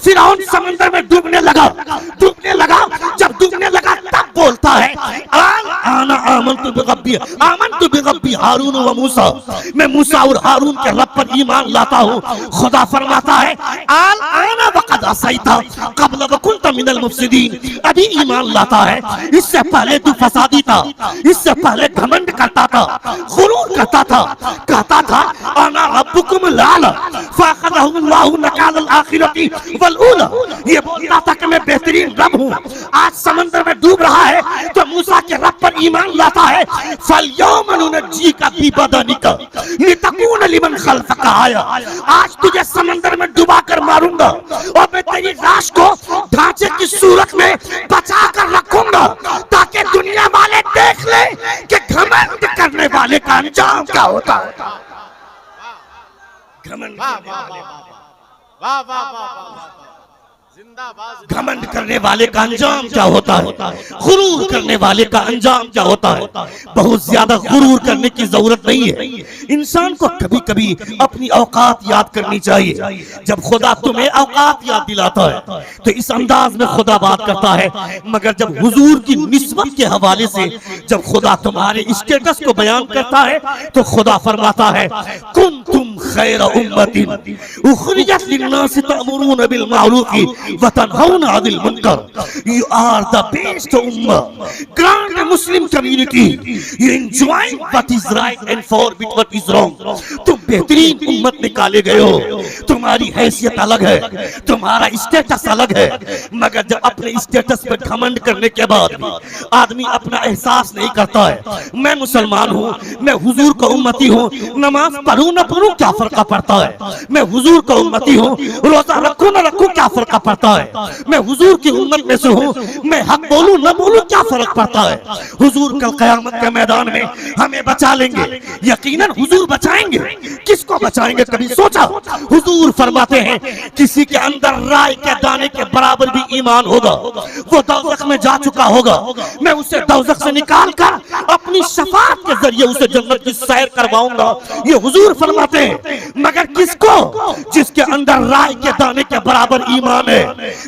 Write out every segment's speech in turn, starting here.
फिरौन समंदर में डूबने लगा। जब डूबने लगा तब बोलता है आना आमनतु बिरब्बी हारून व मूसा, मैं मूसा और हारून के रब पर ईमान लाता हूँ। खुदा फरमाता है आना वक़द असैता क़ब्ल व कुन्त मिनल मुफ़सिदीन, अभी ईमान लाता है, इससे पहले तू फसादी था, इससे पहले घमंड करता था, गुरूर करता था, कहता था आना रब्बुकुम लाला फ़अख़ज़हुल्लाहु नकालल आखिरती वल ऊला, ये बोलता था कि मैं बेहतरीन रब हूँ। आज समंदर में डूब रहा है तो मूसा के रब पर ईमान लाता है। फल्यौम नुनज्जीका बिबदनिका लितकून लिमन खल्फका आया, आज तुझे समंदर में डुबा कर मारूंगा और मैं तेरी लाश को ढांचे की सूरत में बचा कर रखूंगा ताकि दुनिया वाले देख ले कि घमंड करने वाले का अंजाम क्या होता है। घमंड घमंड करने वाले का अंजाम क्या होता है, गुरूर करने वाले का अंजाम क्या होता है। बहुत ज्यादा गुरूर करने की जरूरत नहीं है। इंसान को कभी कभी अपनी औकात याद करनी चाहिए। जब खुदा तुम्हें औकात याद दिलाता है तो इस अंदाज में खुदा बात करता है, मगर जब हुजूर की निस्बत के हवाले से जब खुदा तुम्हारे स्टेटस को बयान करता है तो खुदा फरमाता है कुंतुम खैर उम्मतिन उखरिजत लिन्नास तअमुरून बिल मारूफी व तनहौना अनिल मुनकर, यू आर द बेस्ट उम्मा, grand Muslim community, you enjoy what is right and forbid what is wrong. तुम बेहतरीन उम्मत निकाले गए हो, तुम्हारी हैसियत अलग है, तुम्हारा स्टेटस अलग है, मगर जब अपने स्टेटस पर घमंड करने के बाद भी आदमी अपना एहसास नहीं करता है मैं मुसलमान हूँ, मैं हुजूर का उम्मती हूँ, नमाज पढ़ूं न पढ़ूं क्या फर्क पड़ता है, मैं हुजूर का उम्मती हूँ, रोजा रखूं न रखूं क्या फर्क पड़ता है, मैं हुजूर की उम्मत में से हूँ, मैं हक बोलूं न बोलूं क्या फर्क पड़ता है। हुजूर कल क़यामत के मैदान में हमें बचा लेंगे, यकीनन हुजूर बचाएंगे। किसको बचाएंगे कभी सोचा? हुजूर फरमाते हैं किसी के अंदर राय के दाने के बराबर भी ईमान होगा, वो दोज़ख में जा चुका होगा, मैं उसे दोज़ख से निकाल कर अपनी शफाअत के जरिए उसे जन्नत की सैर करवाऊंगा, ये हुजूर फरमाते हैं। मगर किसको? जिसके अंदर राय के दाने के बराबर ईमान है।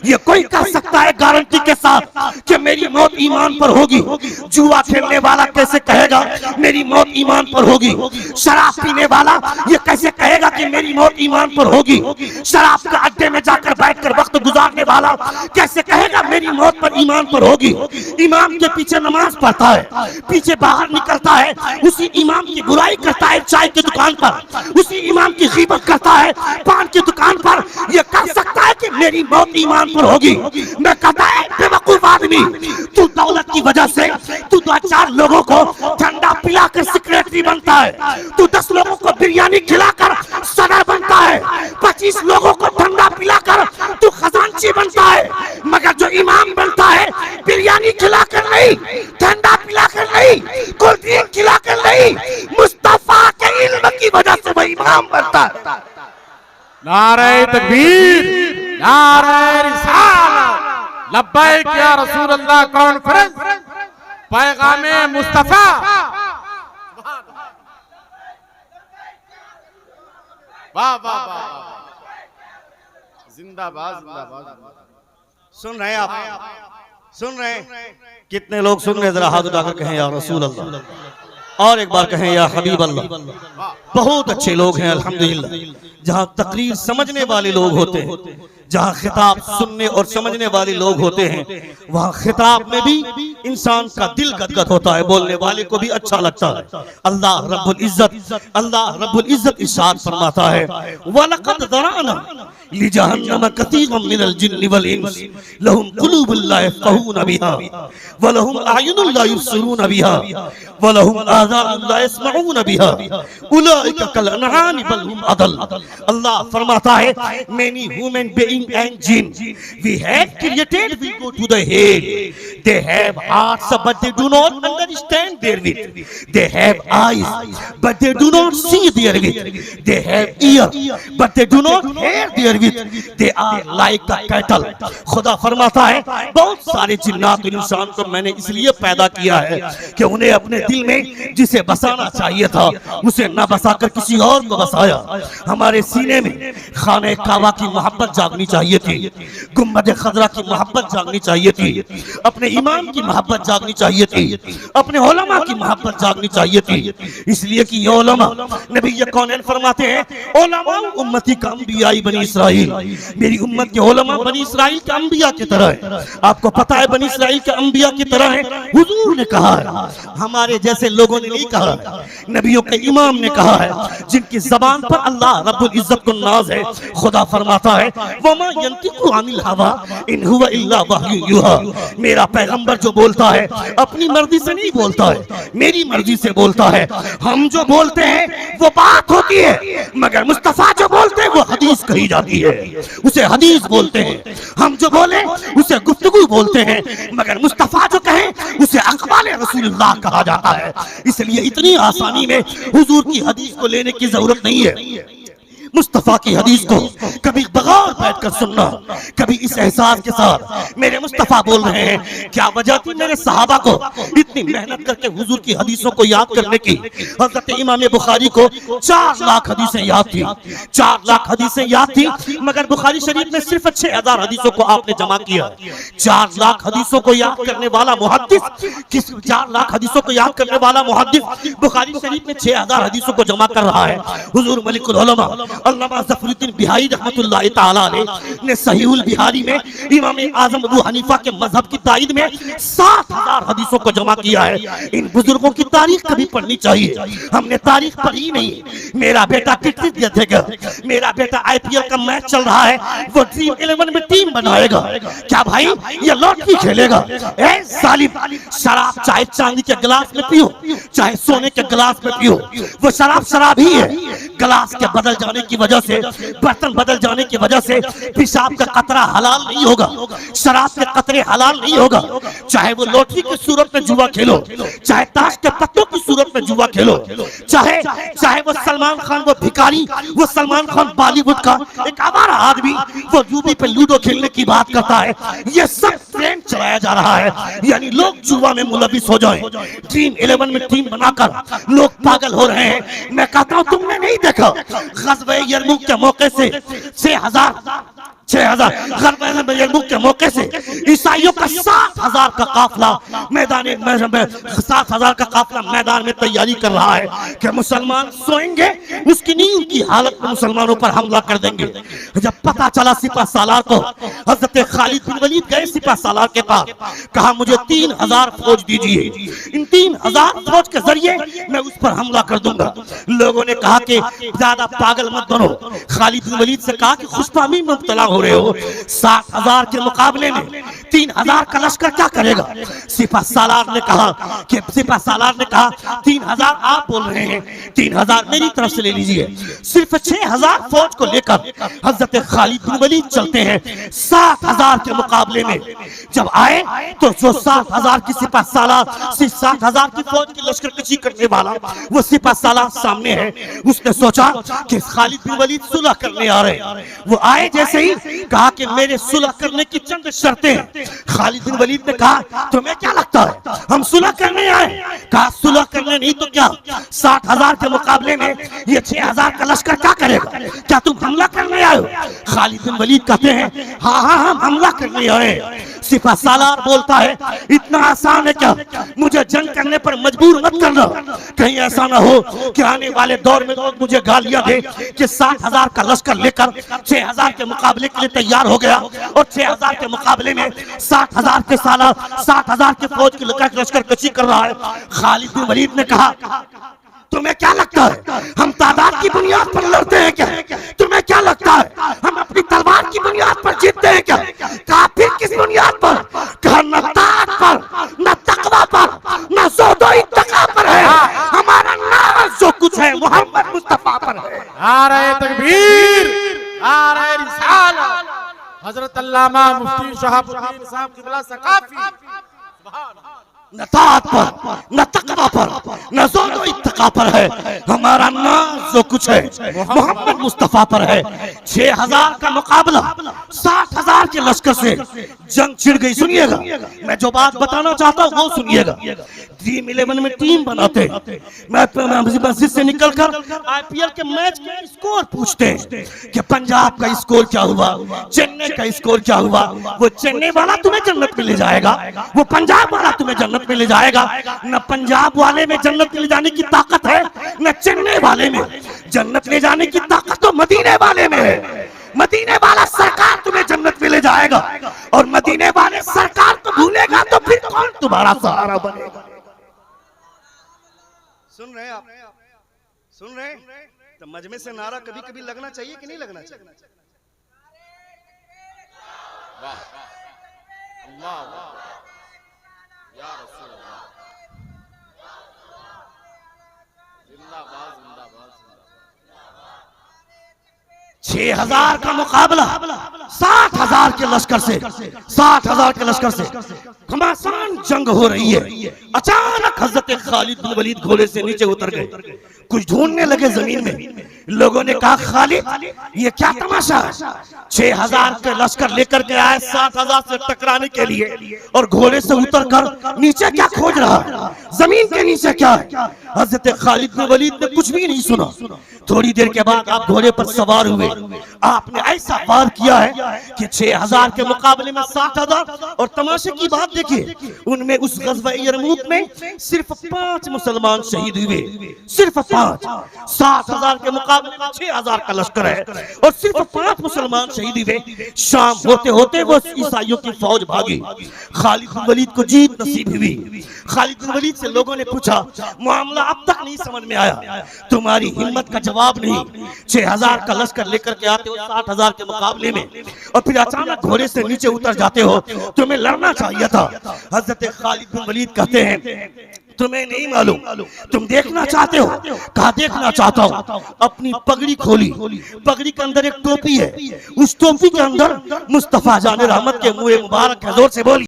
ये कोई कह सकता है गारंटी के साथ कि मेरी मौत ईमान पर होगी? जुआ खेलने वाला कैसे कहेगा मेरी मौत ईमान पर होगी? शराब पीने वाला ये कैसे कहेगा कि मेरी मौत ईमान पर होगी? शराब के अड्डे में जाकर बैठकर वक्त गुजारने वाला कैसे कहेगा मेरी मौत पर ईमान पर होगी? इमाम के पीछे नमाज पढ़ता है, पीछे बाहर निकलता है, उसी इमाम की बुराई करता है चाय की दुकान पर, उसी इमाम की गीबत करता है पान की दुकान पर, ये कह सकता है कि मेरी मौत ईमान पर होगी? मैं कहता है बेवकूफ आदमी, तू दौलत की वजह से तू 2-4 लोगों को ठंडा पिलाकर सेक्रेटरी बनता है, तू 10 लोगों को बिरयानी खिलाकर सदर बनता है, 25 लोगों को ठंडा पिलाकर तू खजांची बनता है, मगर जो इमाम बनता है बिरयानी खिलाकर नहीं, ठंडा पिलाकर नहीं, कोल्ड ड्रिंक खिलाकर नहीं, मुस्तफा के इल्म की वजह से वह इमाम बनता है। नारे तकबीर, नारे रिसालत, लब्बैक या रसूल अल्लाह कॉन्फ्रेंस, पैगामे मुस्तफा। वाह वाह वाह, जिंदाबाद जिंदाबाद। सुन रहे हैं आप? सुन रहे हैं? कितने लोग सुन रहे हैं? जरा हाथ उठाकर कहें या रसूल अल्लाह, और एक बार कहें या हबीब अल्लाह। बहुत अच्छे लोग हैं अल्हम्दुलिल्लाह। जहाँ तकरीर समझने वाले लोग होते हैं, जहाँ खिताब सुनने और समझने वाले लोग होते हैं, वहाँ खिताब में भी इंसान का दिल गदगद होता है, बोलने वाले को भी अच्छा लगता है। अल्लाह रब्बुल इज्जत इरशाद फरमाता है वलक़द ज़रअना लिजहन्नम कसीरम मिनल जिन्नि वल इंस लहुम कुलूबुन ला यफ़क़हून बिहा व लहुम अयुनुन ला युबसिरून बिहा व लहुम आज़ानुन ला यस्मऊन बिहा उलाइका कल अनआम बल हुम अदल। अल्लाह फरमाता है many human being and jinn we have created, we go to the head, They have hearts, but they do not understand therewith. They have eyes, but they do not see therewith. They have ear, but they do not hear therewith. They are like a cattle. खुदा फरमाता है बहुत सारे जिन्नात इंसान को मैंने इसलिए पैदा किया है कि उन्हें अपने दिल में जिसे बसाना चाहिए था उसे न बसाकर किसी और को बसाया। हमारे सीने में खाने काबा की मोहब्बत जागनी चाहिए थी, गुम्बद खजरा की मोहब्बत जागनी चाहिए थी, अपने इमाम की मोहब्बत जागनी चाहिए थी, अपने उलमा की मोहब्बत जागनी चाहिए थी। इसलिए कि ये उलमा नबी कौनैन फरमाते हैं उलमा उम्मती का अंबिया बनी इसराइल, मेरी उम्मत के उलमा बनी इसराइल के अंबिया की तरह है। आपको पता है बनी इसराइल के अंबिया की तरह है। हुजूर ने कहा है, हमारे जैसे लोगों ने नहीं कहा है, नबियों के इमाम ने कहा है, जिनकी जबान पर अल्लाह रब्बुल इज्जत को नाज है। खुदा फरमाता है वमा यंतिकु अनिल हवा इन हुवा इल्ला वह्यु युहा, मेरा पैगंबर जो बोलता है अपनी मर्जी से नहीं बोलता है, मेरी मर्जी से बोलता है। हम जो बोलते हैं वो बात होती है, मगर मुस्तफा जो बोलते हैं वो हदीस कही जाती है, उसे हदीस बोलते हैं। हम जो बोले उसे गुफ्तगू बोलते हैं, मगर मुस्तफा जो कहे उसे अक़वाल रसूलुल्लाह कहा जाता है। इसलिए इतनी आसानी में हुजूर की हदीस को लेने की जरूरत नहीं है। मुस्तफा की हदीस को कभी बगौर बैठकर सुनना, कभी इस एहसास के साथ मेरे मुस्तफा बोल रहे हैं। क्या वजह थी मेरे सहाबा को इतनी मेहनत करके हुजूर की हदीसों को याद करने की? हजरत इमाम बुखारी को 4 लाख हदीसें याद थी, 4 लाख हदीसें याद थी, मगर बुखारी शरीफ में सिर्फ 6000 हदीसों को आपने जमा किया। 4 लाख हदीसों को याद करने वाला मुहद्दिस, किस 4 लाख हदीसों को याद करने वाला मुहद्दिस बुखारी शरीफ में 6000 हदीसों को जमा कर रहा है। हुजूर मलिकुल उलमा अल्लामा ज़फ़रुद्दीन बिहारी रहमतुल्लाह ताला अलैह ने सहीहुल बिहारी में इमाम आज़म अबू हनीफा के मजहब की ताईद में 7000 हदीसों को जमा किया है। इन बुजुर्गों की तारीख कभी पढ़नी चाहिए, हमने तारीख पढ़ी नहीं। मेरा बेटा क्रिकेट देखेगा, मेरा बेटा IPL का मैच चल रहा है, वो ड्रीम 11 में टीम बनाएगा। क्या भाई ये लॉटरी खेलेगा? ए जालिम, शराब चाहे चांदी के गिलास में पियो चाहे सोने के गिलास में पियो, वो शराब शराब ही है। गिलास के बदल जाने की वजह से, बर्तन बदल जाने की वजह से पेशाब का कतरा हलाल नहीं होगा, शराब के कतरे हलाल नहीं होगा। चाहे वो लॉटरी की सूरत में जुआ खेलो, चाहे ताश के पत्तों की सूरत में जुआ खेलो, चाहे वो सलमान खान, वो भिखारी, वो सलमान खान बॉलीवुड का एक आवारा आदमी, वो यूपी पे लूडो खेलने की बात करता है। ये सब ट्रेंड चलाया जा रहा है, यानी लोग जुआ में मुलविस हो जाएं। ड्रीम 11 में टीम बनाकर लोग पागल हो रहे हैं। मैं कहता हूं तुमने नहीं देखा ग़ज़वे यरमुक के मौके से 6000 यरमुक के मौके से ईसाइयों का 7000 का काफिला मैदान में 7000 का काफिला मैदान में तैयारी कर रहा है कि मुसलमान सोएंगे, उसकी नींद की हालत में मुसलमानों पर हमला कर देंगे। जब पता चला सिपा सालार को, हजरत खालिद बिन वलीद गए सिपा सालार के पास, कहा मुझे 3000 फौज दीजिए, इन 3000 फौज के जरिए मैं उस पर हमला कर दूंगा। लोगों ने कहा कि ज्यादा पागल मत बनो। खालिद बिन वलीद से कहा कि खुशफहमी में मुब्तला हो रहे हो, 7000 के मुकाबले में 3000 का लश्कर क्या करेगा? सिपा सालार ने कहा 3000 आप बोल रहे हैं, 3000 मेरी तरफ से ले लीजिए। सिर्फ 6000 फौज को लेकर हजरत खालिद बिन वलीद चलते हैं 7000 के मुकाबले में। जब आए तो जो 7000 की सिपा सालार, 7000 की फौज की लश्कर कशी करने वाला वो सिपा सालार सामने है। उसने सोचा कि खालिद बिन वलीद सुलह करने आ रहे हैं। वो आए जैसे ही कहा कि मेरे सुलह करने की चंद शर्तें हैं। खालिद बिन वलीद ने कहा तुम्हें क्या लगता है हम सुलह करने आए? कहा सुलह करने नहीं तो क्या, 60,000 के मुकाबले में ये 6,000 का लश्कर क्या करेगा? क्या तुम हमला करने आए हो? खालिद बिन वलीद कहते हैं हाँ हाँ हम हमला करने आए। सिपा सालार बोलता है इतना आसान है क्या? मुझे जंग करने पर मजबूर मत करना, कहीं ऐसा ना हो कि आने वाले दौर में लोग मुझे गालियां दे कि 60,000 का लश्कर लेकर 6,000 के मुकाबले के लिए तैयार हो गया और 6,000 के मुकाबले में 60,000 के साला 60,000 के फौज की लश्कर कशी कर रहा है। खालिद बिन वलीद ने कहा तुम्हें क्या लगता है हम तादाद की बुनियाद पर लड़ते हैं क्या? तुम्हें क्या लगता है हम अपनी तलवार की बुनियाद पर जीतते हैं क्या? कहा फिर किस बुनियाद पर? कहा न ताकत पर, न तकवा पर, न ज़ुहद तक़वा पर है, हमारा नाज जो कुछ है मोहम्मद मुस्तफा पर है। नारे तकबीर, नारे रिसालत। हजरत अल्लामा मुफ्ती शहाबुद्दीन साहब किबला सकाफी न ताअत पर, न तकवा पर, न ज़ोर इत्तका पर है हमारा नाज जो कुछ है मोहम्मद मुस्तफा पर है। 6000 का मुकाबला 60,000 के लश्कर से जंग छिड़ गई। सुनिएगा, मैं जो बात बताना चाहता हूँ वो सुनिएगा। ड्रीम 11 में टीम बनाते, मैं मस्जिद से निकलकर आईपीएल के मैच के स्कोर पूछते हैं कि पंजाब का स्कोर क्या हुआ, चेन्नई का स्कोर क्या हुआ। वो चेन्नई वाला तुम्हें जन्नत में ले जाएगा, वो पंजाब वाला तुम्हें जन्नत में ले जाएगा। न पंजाब वाले में जन्नत में ले जाने की ताकत है, न चेन्नई वाले में जन्नत ले जाने की ताकत तो मदीने वाले में है। मदीने वाला सरकार तुम्हें जन्नत में ले जाएगा, और मदीने वाले सरकार तो भूलेगा तो फिर कौन तुम्हारा सहारा बनेगा। सुन रहे हैं आप? सुन रहे हैं? तो मजमे से नारा कभी कभी लगना चाहिए कि नहीं लगना चाहिए? वाह अल्लाह वाह या रसूल अल्लाह, जिंदाबाद जिंदाबाद जिंदाबाद। 6000 का मुकाबला 60,000 के लश्कर से, 60,000 के लश्कर से घमासान जंग हो रही है। अचानक हजरत खालिद बिन वलीद घोड़े से नीचे उतर गए, कुछ ढूंढने लगे जमीन में। लोगों ने कहा खालिद ये क्या तमाशा है, 6000 के लश्कर लेकर के आए 60,000 से टकराने के लिए, और घोड़े से उतरकर नीचे क्या खोज रहा है, जमीन के नीचे क्या है। हजरत खालिद बिन वलीद ने कुछ भी नहीं सुना। थोड़ी देर के बाद आप घोड़े पर सवार हुए, आपने ऐसा वार किया है कि 6000 के मुकाबले में 60,000। और तमाशे की बात देखिए, उनमें उस गज़वा यरमूक में सिर्फ 5 मुसलमान शहीद हुए, सिर्फ 5। 60,000 के मुकाबले में 6000 का लश्कर है और सिर्फ 5 मुसलमान शहीद हुए। शाम होते होते वो ईसाइयों की फौज भागी, खालिद बिन वलीद को जीत नसीब हुई। खालिद बिन वलीद से लोगों ने पूछा, मामला अब तक नहीं समझ में आया, तुम्हारी हिम्मत का जवाब नहीं। 6000 का लश्कर लेकर के आते हो 60,000 के मुकाबले में, और फिर अचानक घोड़े से नीचे उतर जाते हो, तुम्हें लड़ना चाहिए था। हजरत खालिद बिन वलीद कहते हैं, तुम्हें नहीं मालूम, तुम देखना चाहते हो? कहा देखना चाहता हूं। अपनी पगड़ी खोली, पगड़ी के अंदर एक टोपी है, उस टोपी के अंदर मुस्तफा जान रहमत के मुंह मुबारक है। जोर से बोली।